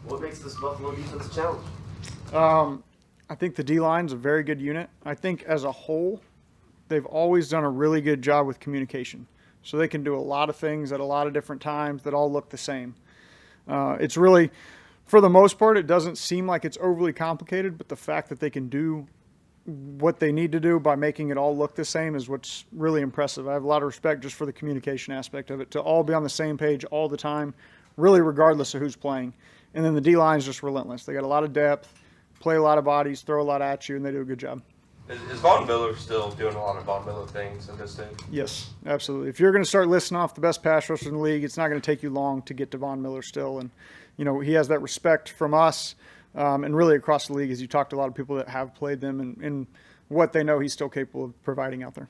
What makes this Buffalo defense a challenge? I think the D-line's a very good unit. I think as a whole, they've always done a really good job with communication. So they can do a lot of things at a lot of different times that all look the same. It's really, for the most part, it doesn't seem like it's overly complicated, but the fact that they can do what they need to do by making it all look the same is what's really impressive. I have a lot of respect just for the communication aspect of it, to all be on the same page all the time, really regardless of who's playing. And then the D-line is just relentless. They got a lot of depth, play a lot of bodies, throw a lot at you, and they do a good job. Is Von Miller still doing a lot of Von Miller things at this stage? Yes, absolutely. If you're going to start listing off the best pass rushers in the league, it's not going to take you long to get to Von Miller still. And, you know, he has that respect from us and really across the league as you talk to a lot of people that have played them and what they know he's still capable of providing out there.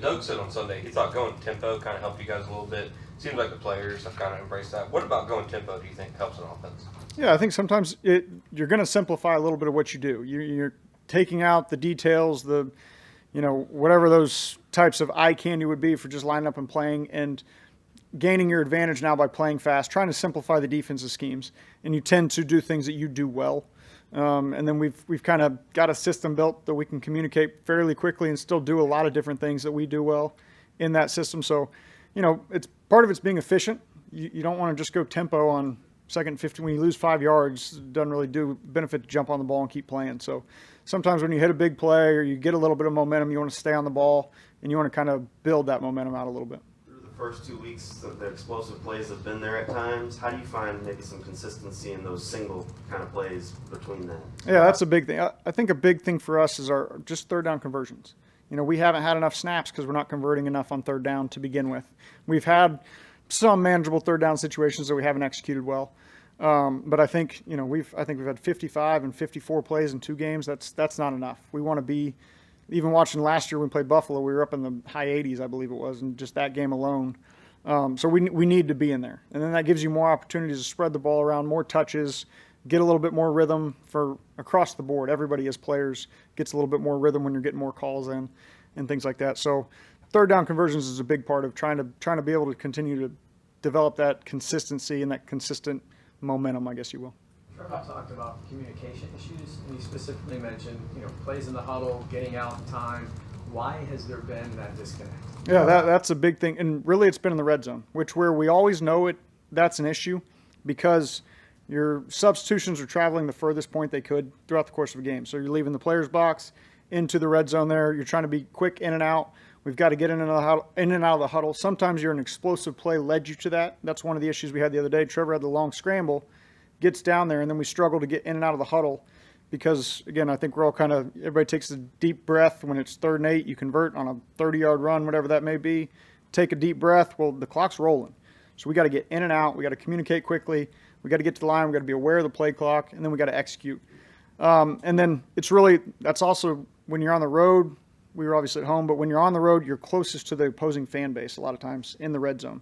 Doug said on Sunday he thought going tempo kind of helped you guys a little bit. Seems like the players have kind of embraced that. What about going tempo do you think helps an offense? Yeah, I think sometimes you're going to simplify a little bit of what you do. You're taking out the details, whatever those types of eye candy would be for just lining up and playing, and gaining your advantage now by playing fast, trying to simplify the defensive schemes. And you tend to do things that you do well. And then we've kind of got a system built that we can communicate fairly quickly and still do a lot of different things that we do well in that system. So, it's part of it's being efficient. You don't want to just go tempo on second 50. When you lose 5 yards, it doesn't really do benefit to jump on the ball and keep playing. So sometimes when you hit a big play or you get a little bit of momentum, you want to stay on the ball and you want to kind of build that momentum out a little bit. Through the first 2 weeks, the explosive plays have been there at times. How do you find maybe some consistency in those single kind of plays between that? Yeah, that's a big thing. I think a big thing for us is our just third down conversions. We haven't had enough snaps because we're not converting enough on third down to begin with. We've had some manageable third down situations that we haven't executed well. But I think, we've had 55 and 54 plays in 2 games. That's not enough. We want to be, even watching last year when we played Buffalo, we were up in the high 80s, I believe it was, in just that game alone. So we need to be in there. And then that gives you more opportunities to spread the ball around, more touches, get a little bit more rhythm for across the board. Everybody as players gets a little bit more rhythm when you're getting more calls in and things like that. So third down conversions is a big part of trying to be able to continue to develop that consistency and that consistent momentum, I guess you will. Trevor talked about communication issues, and he specifically mentioned, plays in the huddle, getting out in time. Why has there been that disconnect? Yeah, that's a big thing, and really it's been in the red zone, where we always know that's an issue because your substitutions are traveling the furthest point they could throughout the course of a game. So you're leaving the player's box into the red zone there. You're trying to be quick in and out. We've got to get in and out of the huddle. Sometimes an explosive play led you to that. That's one of the issues we had the other day. Trevor had the long scramble, gets down there, and then we struggle to get in and out of the huddle because, again, I think we're all everybody takes a deep breath. When it's 3rd and 8, you convert on a 30-yard run, whatever that may be. Take a deep breath. Well, the clock's rolling. So we got to get in and out. We got to communicate quickly. We got to get to the line. We got to be aware of the play clock, and then we got to execute. And then that's also when you're on the road. We were obviously at home, but when you're on the road, you're closest to the opposing fan base a lot of times in the red zone,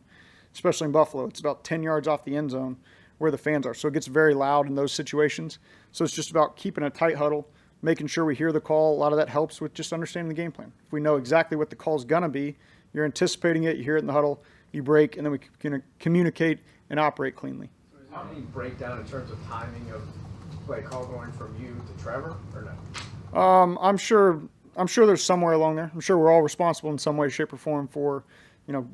especially in Buffalo. It's about 10 yards off the end zone where the fans are. So it gets very loud in those situations. So it's just about keeping a tight huddle, making sure we hear the call. A lot of that helps with just understanding the game plan. If we know exactly what the call's going to be, you're anticipating it, you hear it in the huddle, you break, and then we can communicate and operate cleanly. So is there any breakdown in terms of timing of play call going from you to Trevor, or no? I'm sure there's somewhere along there. I'm sure we're all responsible in some way, shape, or form for,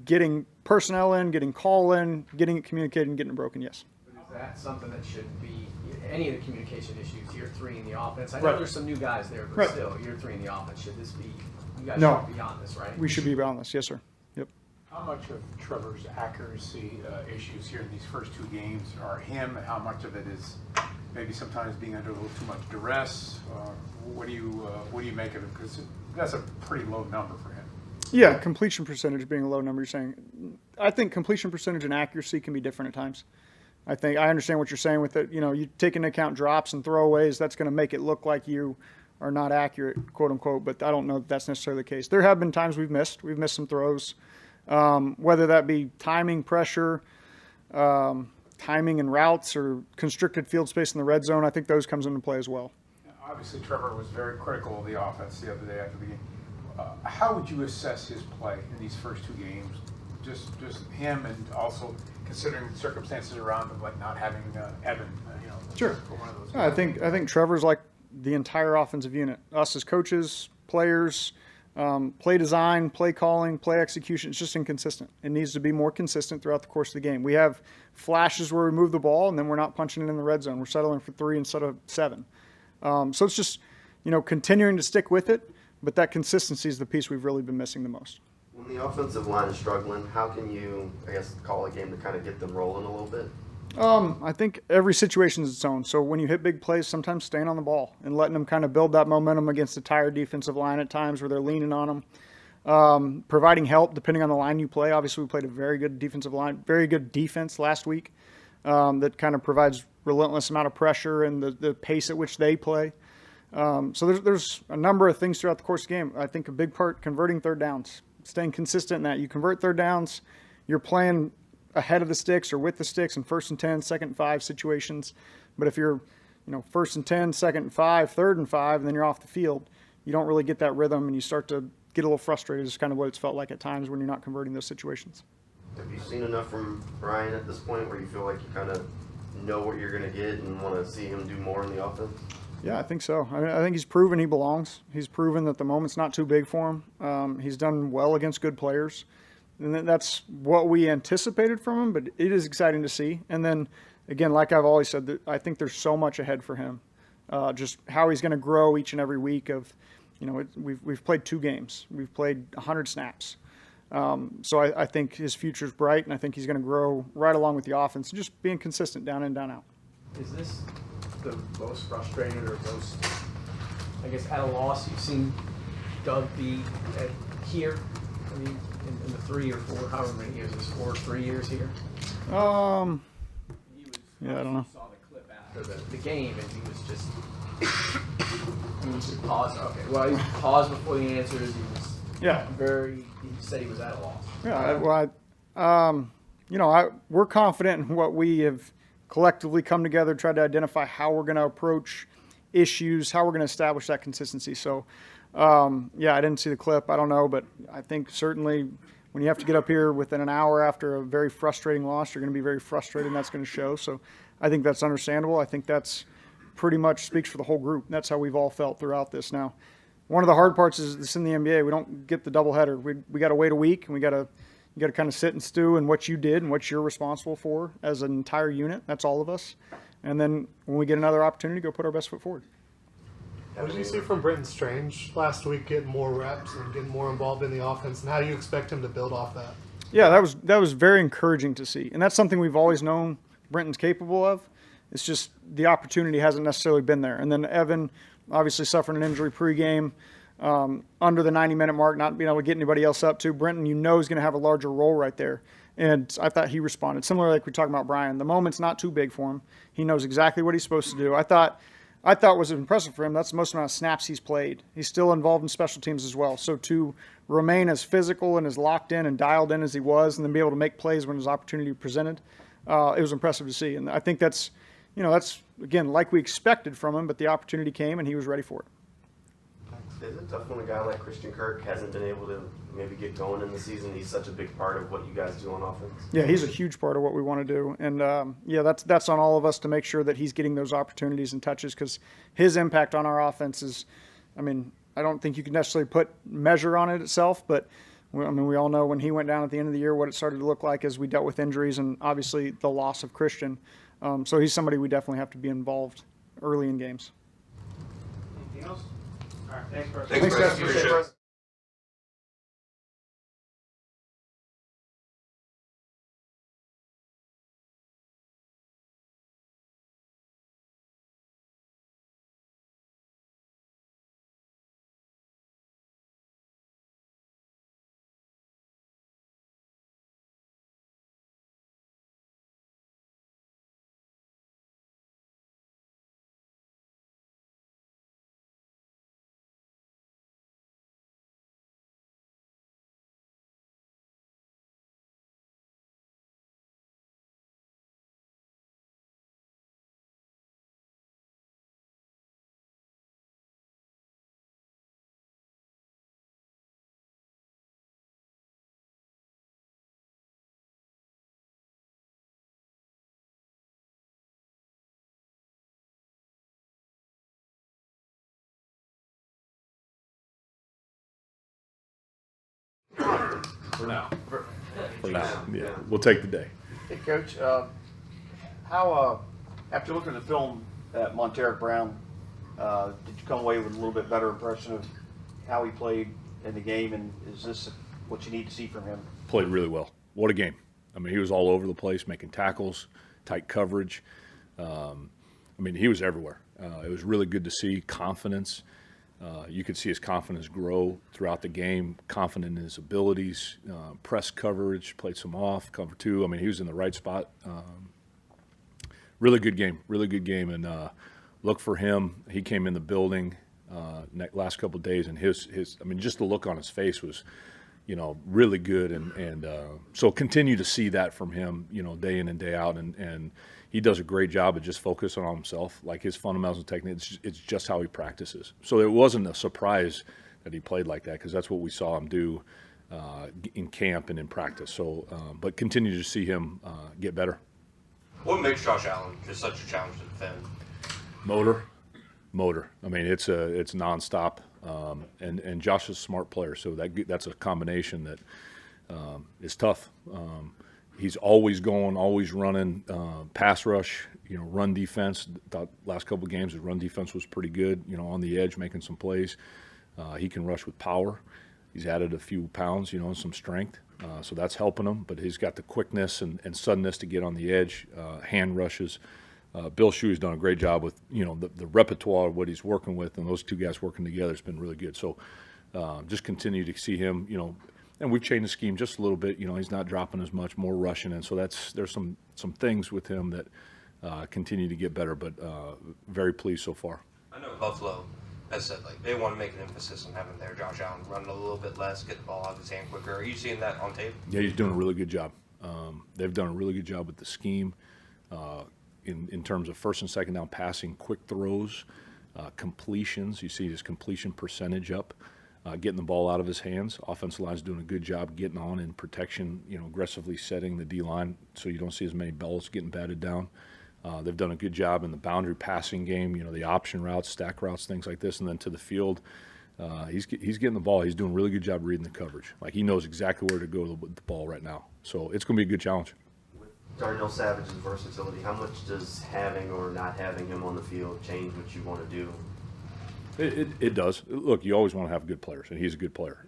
getting personnel in, getting call in, getting it communicated, and getting it broken, yes. But is that something that should be any of the communication issues, year 3 in the offense? I know Right. There's some new guys there, but Right. still, year 3 in the offense, should this be, you guys No. should be beyond this, right? We should be beyond this, yes, sir. Yep. How much of Trevor's accuracy issues here in these first 2 games are him? How much of it is maybe sometimes being under a little too much duress? What do you make of it? Because that's a pretty low number for him. Yeah, completion percentage being a low number, you're saying. I think completion percentage and accuracy can be different at times. I understand what you're saying with it. You take into account drops and throwaways, that's going to make it look like you are not accurate, quote unquote, but I don't know if that's necessarily the case. There have been times we've missed some throws, whether that be timing, pressure, timing and routes, or constricted field space in the red zone. I think those comes into play as well. Obviously, Trevor was very critical of the offense the other day after the game. How would you assess his play in these first 2 games just him, and also considering the circumstances around him, like not having Evan, Sure. for one of those I guys. think Trevor's like the entire offensive unit. Us as coaches, players, play design, play calling, play execution. It's just inconsistent. It needs to be more consistent throughout the course of the game. We have flashes where we move the ball, and then we're not punching it in the red zone. We're settling for 3 instead of 7. So it's just, continuing to stick with it, but that consistency is the piece we've really been missing the most. When the offensive line is struggling, how can you, I guess, call a game to kind of get them rolling a little bit? I think every situation is its own. So when you hit big plays, sometimes staying on the ball and letting them kind of build that momentum against a tired defensive line at times where they're leaning on them. Providing help depending on the line you play. Obviously, we played a very good defensive line, very good defense last week that kind of provides relentless amount of pressure and the pace at which they play. So there's a number of things throughout the course of the game. I think a big part, converting third downs, staying consistent in that. You convert third downs, you're playing ahead of the sticks or with the sticks in 1st and 10, 2nd and 5 situations. But if you're, 1st and 10, 2nd and 5, 3rd and 5, and then you're off the field, you don't really get that rhythm and you start to get a little frustrated is kind of what it's felt like at times when you're not converting those situations. Have you seen enough from Ryan at this point where you feel like you kind of know what you're going to get and want to see him do more in the offense? Yeah, I think so. I think he's proven he belongs. He's proven that the moment's not too big for him. He's done well against good players. And that's what we anticipated from him, but it is exciting to see. And then, again, like I've always said, I think there's so much ahead for him. Just how he's going to grow each and every week of, we've played 2 games. We've played 100 snaps. So I think his future's bright, and I think he's going to grow right along with the offense, just being consistent down in, down out. Is this the most frustrated or most, I guess, at a loss you've seen Doug be here? I mean, in the 3 or 4, however many years, is 4 or 3 years here? Yeah, I don't know. You saw the clip after the game, and he was just. He paused. Okay, well, he paused before the answers. He was He said he was at a loss. Yeah, we're confident in what we have collectively come together, tried to identify how we're going to approach issues, how we're going to establish that consistency. So, I didn't see the clip. I don't know, but I think certainly when you have to get up here within an hour after a very frustrating loss, you're going to be very frustrated, and that's going to show. So I think that's understandable. I think that's pretty much speaks for the whole group. That's how we've all felt throughout this. Now, one of the hard parts is this in the NBA. We don't get the doubleheader. We got to wait a week, and you got to kind of sit and stew in what you did and what you're responsible for as an entire unit. That's all of us. And then when we get another opportunity, go put our best foot forward. What did you see from Brenton Strange last week, getting more reps and getting more involved in the offense, and how do you expect him to build off that? Yeah, that was very encouraging to see, and that's something we've always known Brenton's capable of. It's just the opportunity hasn't necessarily been there. And then Evan obviously suffered an injury pregame, under the 90-minute mark, not being able to get anybody else up to. Brenton, is going to have a larger role right there. And I thought he responded. Similar like we talked about Brian, the moment's not too big for him. He knows exactly what he's supposed to do. I thought was impressive for him. That's the most amount of snaps he's played. He's still involved in special teams as well. So to remain as physical and as locked in and dialed in as he was, and then be able to make plays when his opportunity presented, it was impressive to see. And I think that's again like we expected from him, but the opportunity came and he was ready for it. Is it tough when a guy like Christian Kirk hasn't been able to maybe get going in the season? He's such a big part of what you guys do on offense. Yeah, he's a huge part of what we want to do. And, that's on all of us to make sure that he's getting those opportunities and touches, because his impact on our offense is, I don't think you can necessarily put measure on it itself, but, we all know when he went down at the end of the year what it started to look like as we dealt with injuries and obviously the loss of Christian. So he's somebody we definitely have to be involved early in games. Anything else? All right, thanks, Preston. Thanks, Preston. Appreciate Appreciate it. it. For now. For now, yeah. We'll take the day. Hey, Coach, after looking at the film at Montero Brown, did you come away with a little bit better impression of how he played in the game, and is this what you need to see from him? Played really well. What a game. I mean, he was all over the place, making tackles, tight coverage. I mean, he was everywhere. It was really good to see confidence. You could see his confidence grow throughout the game, confident in his abilities, press coverage, played some off, cover two. I mean, he was in the right spot. Really good game, and look for him. He came in the building last couple of days, and I mean, just the look on his face was, really good, and so continue to see that from him, day in and day out, and he does a great job of just focusing on himself, like his fundamentals and technique. It's just how he practices. So it wasn't a surprise that he played like that, because that's what we saw him do in camp and in practice. So, but continue to see him get better. What makes Josh Allen just such a challenge to defend? Motor. I mean, it's nonstop, and Josh is a smart player, so that's a combination that is tough. He's always going, always running, pass rush, run defense. Thought last couple of games his run defense was pretty good, on the edge, making some plays. He can rush with power. He's added a few pounds, and some strength, so that's helping him. But he's got the quickness and suddenness to get on the edge, hand rushes. Bill Shuey's done a great job with, the repertoire of what he's working with, and those two guys working together has been really good. So just continue to see him, and we've changed the scheme just a little bit. He's not dropping as much, more rushing, and so there's some things with him that continue to get better, but very pleased so far. I know Buffalo has said they want to make an emphasis on having their Josh Allen run a little bit less, get the ball out of his hand quicker. Are you seeing that on tape? Yeah, he's doing a really good job. They've done a really good job with the scheme in terms of first and second down passing, quick throws, completions. You see his completion percentage up. Getting the ball out of his hands. Offensive line's doing a good job getting on in protection, aggressively setting the D-line so you don't see as many belts getting batted down. They've done a good job in the boundary passing game, the option routes, stack routes, things like this, and then to the field. He's getting the ball. He's doing a really good job reading the coverage. He knows exactly where to go with the ball right now. So it's going to be a good challenge. With Darnell Savage's versatility, how much does having or not having him on the field change what you want to do? It does. Look, you always want to have good players, and he's a good player.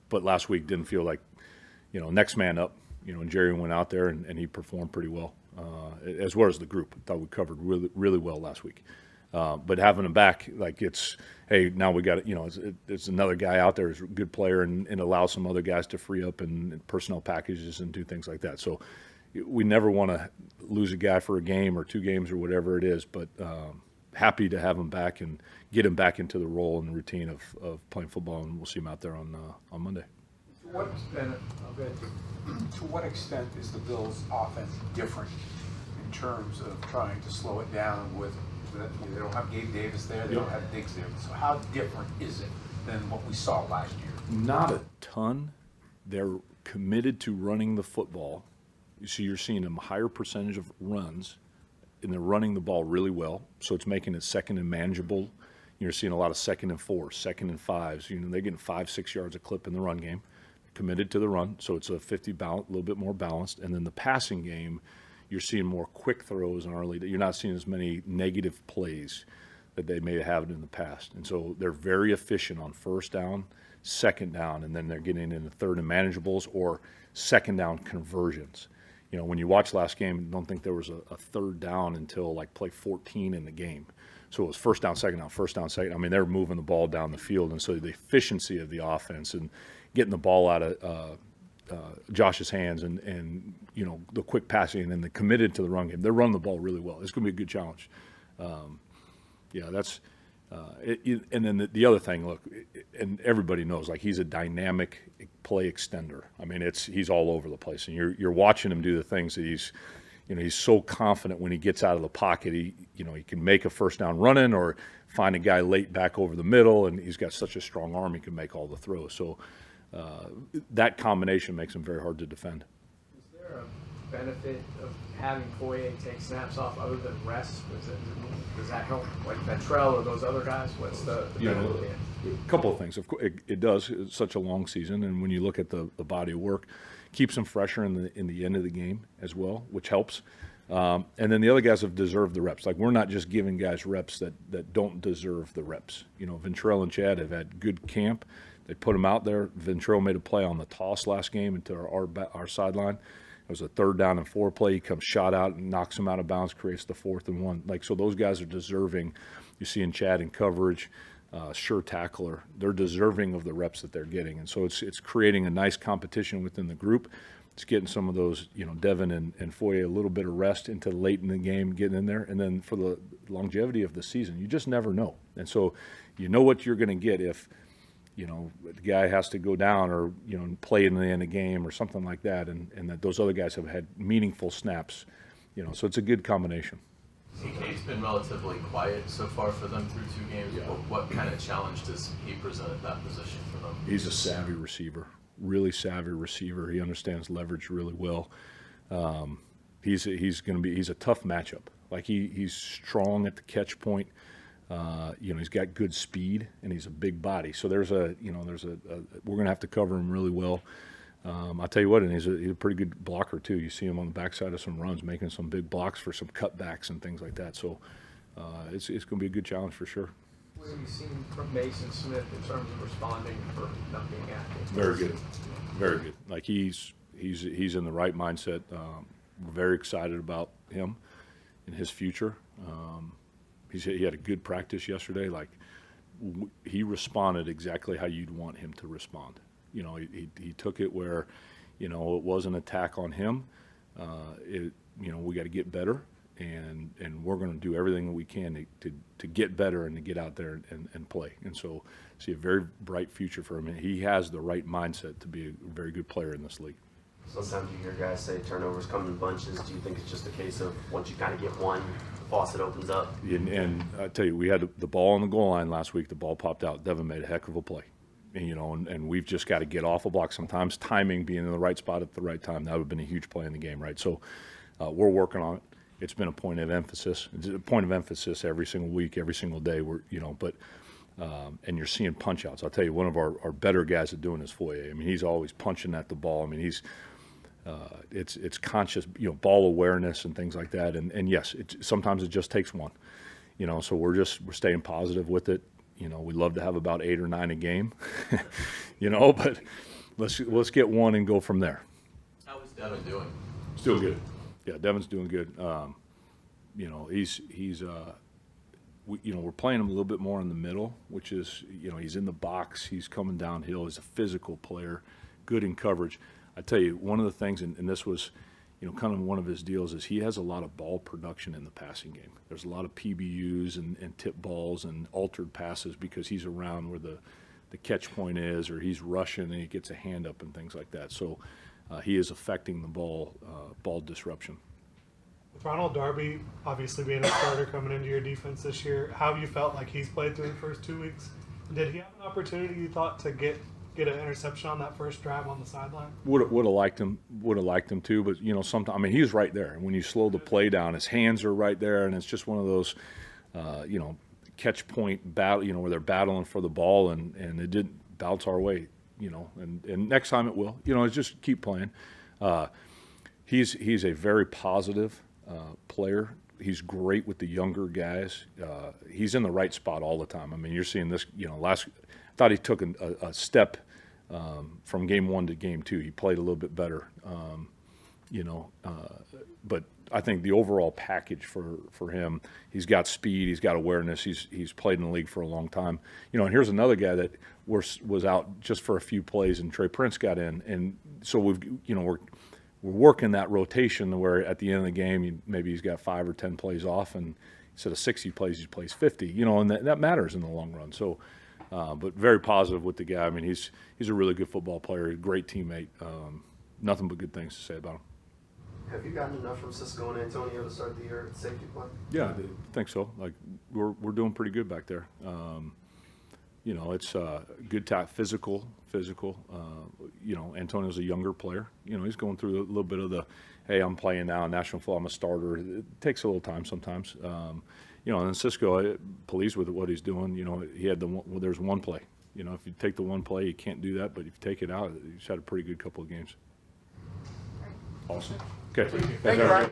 But last week didn't feel like, next man up. And Jerry went out there and he performed pretty well, as well as the group. I thought we covered really, really well last week. But having him back, hey, now we got it. It's another guy out there who's a good player and allows some other guys to free up and personnel packages and do things like that. So we never want to lose a guy for a game or 2 games or whatever it is, but happy to have him back and get him back into the role and the routine of playing football, and we'll see him out there on Monday. To what extent is the Bills' offense different in terms of trying to slow it down with, they don't have Gabe Davis there, they don't have Diggs there. So how different is it than what we saw last year? Not a ton. They're committed to running the football. So you're seeing a higher percentage of runs, and they're running the ball really well, so it's making it second and manageable. You're seeing a lot of 2nd and 4s, 2nd and 5s. They're getting 5-6 yards a clip in the run game, committed to the run, so it's a 50 balance, a little bit more balanced. And then the passing game, you're seeing more quick throws and early. You're not seeing as many negative plays that they may have in the past. And so they're very efficient on first down, second down, and then they're getting into third and manageables or second down conversions. When you watch last game, I don't think there was a third down until play 14 in the game. So it was first down, second down, first down, second. I mean, they're moving the ball down the field. And so the efficiency of the offense and getting the ball out of Josh's hands and the quick passing and the committed to the run game, they're running the ball really well. It's going to be a good challenge. That's and then the other thing, look, and everybody knows, he's a dynamic play extender. I mean, he's all over the place, and you're watching him do the things that he's so confident when he gets out of the pocket. He can make a first down running or find a guy late back over the middle, and he's got such a strong arm he can make all the throws. So that combination makes him very hard to defend. Is there benefit of having Foye take snaps off other than rest? Does that help, like Ventrell or those other guys? What's the You benefit? know, a couple of things. Of course, it does. It's such a long season, and when you look at the body of work, keeps them fresher in the end of the game as well, which helps. And then the other guys have deserved the reps. Like, we're not just giving guys reps that don't deserve the reps. You know, Ventrell and Chad have had good camp. They put them out there. Ventrell made a play on the toss last game into our sideline. It was a 3rd down and 4 play. He comes shot out and knocks him out of bounds, creates the 4th and 1. Like, so those guys are deserving. You see in Chad in coverage, sure tackler. They're deserving of the reps that they're getting. And so it's creating a nice competition within the group. It's getting some of those, you know, Devin and Foye a little bit of rest into late in the game, getting in there. And then for the longevity of the season, you just never know. And so you know what you're going to get if, you know, the guy has to go down or, you know, play in the end of the game or something like that, and that those other guys have had meaningful snaps, you know, so it's a good combination. CK's been relatively quiet so far for them through 2 games. Yeah. What kind of challenge does he present at that position for them? He's a savvy receiver, really savvy receiver. He understands leverage really well. He's a tough matchup. Like, he's strong at the catch point. You know, he's got good speed and he's a big body. So we're going to have to cover him really well. I'll tell you what, and he's a pretty good blocker too. You see him on the backside of some runs, making some big blocks for some cutbacks and things like that. So it's going to be a good challenge for sure. What have you seen from Mason Smith in terms of responding for not being active? Very good, very good. Like, he's in the right mindset. We're very excited about him and his future. He had a good practice yesterday. Like, he responded exactly how you'd want him to respond. You know, he took it where, you know, it was an attack on him. You know, we got to get better, and we're going to do everything that we can to get better and to get out there and play. And so, see a very bright future for him. And he has the right mindset to be a very good player in this league. Sometimes you hear guys say turnovers come in bunches. Do you think it's just a case of once you kind of get one, the faucet opens up? And I tell you, we had the ball on the goal line last week. The ball popped out. Devin made a heck of a play. And, you know, and we've just got to get off a block. Sometimes timing, being in the right spot at the right time, that would have been a huge play in the game, right? So we're working on it. It's been a point of emphasis. It's a point of emphasis every single week, every single day. And you're seeing punch outs. I'll tell you, one of our better guys at doing is Foye. I mean, he's always punching at the ball. I mean, it's conscious, you know, ball awareness and things like that. And yes, sometimes it just takes one, you know. So we're staying positive with it. You know, we'd love to have about 8 or 9 a game, you know, but let's get one and go from there. How is Devin doing? Still good. Yeah, Devin's doing good. You know, we're playing him a little bit more in the middle, which is, you know, he's in the box, he's coming downhill, he's a physical player, good in coverage. I tell you, one of the things, and this was, you know, kind of one of his deals, is he has a lot of ball production in the passing game. There's a lot of PBUs and tip balls and altered passes because he's around where the catch point is, or he's rushing and he gets a hand up and things like that. So he is affecting the ball disruption. With Ronald Darby obviously being a starter coming into your defense this year, how have you felt like he's played through the first 2 weeks? Did he have an opportunity, you thought, to get an interception on that first drive on the sideline? Would have liked him to, but, you know, sometimes, I mean, he's right there. And when you slow the play down, his hands are right there, and it's just one of those, you know, catch point battle, you know, where they're battling for the ball, and it didn't bounce our way, you know, and next time it will. You know, it's just keep playing. He's a very positive player. He's great with the younger guys. He's in the right spot all the time. I mean, you're seeing this, you know, I thought he took a step from game 1 to game 2. He played a little bit better, you know, but I think the overall package for him, he's got speed, he's got awareness, he's played in the league for a long time. You know, and here's another guy that was out just for a few plays, and Trey Prince got in, and so we're working that rotation where at the end of the game, maybe he's got 5 or 10 plays off, and instead of 60 plays, he plays 50, you know, and that matters in the long run. So, but very positive with the guy. I mean, he's a really good football player, a great teammate. Nothing but good things to say about him. Have you gotten enough from Cisco and Antonio to start the year at safety play? Yeah, I think so. Like, we're doing pretty good back there. You know, it's good physical. You know, Antonio's a younger player. You know, he's going through a little bit of the hey, I'm playing now in National Football, I'm a starter. It takes a little time sometimes. You know, and Cisco, pleased with what he's doing. You know, he had there's one play. You know, if you take the one play, you can't do that. But if you take it out, he's had a pretty good couple of games. Awesome. Okay. Thank you, Ryan.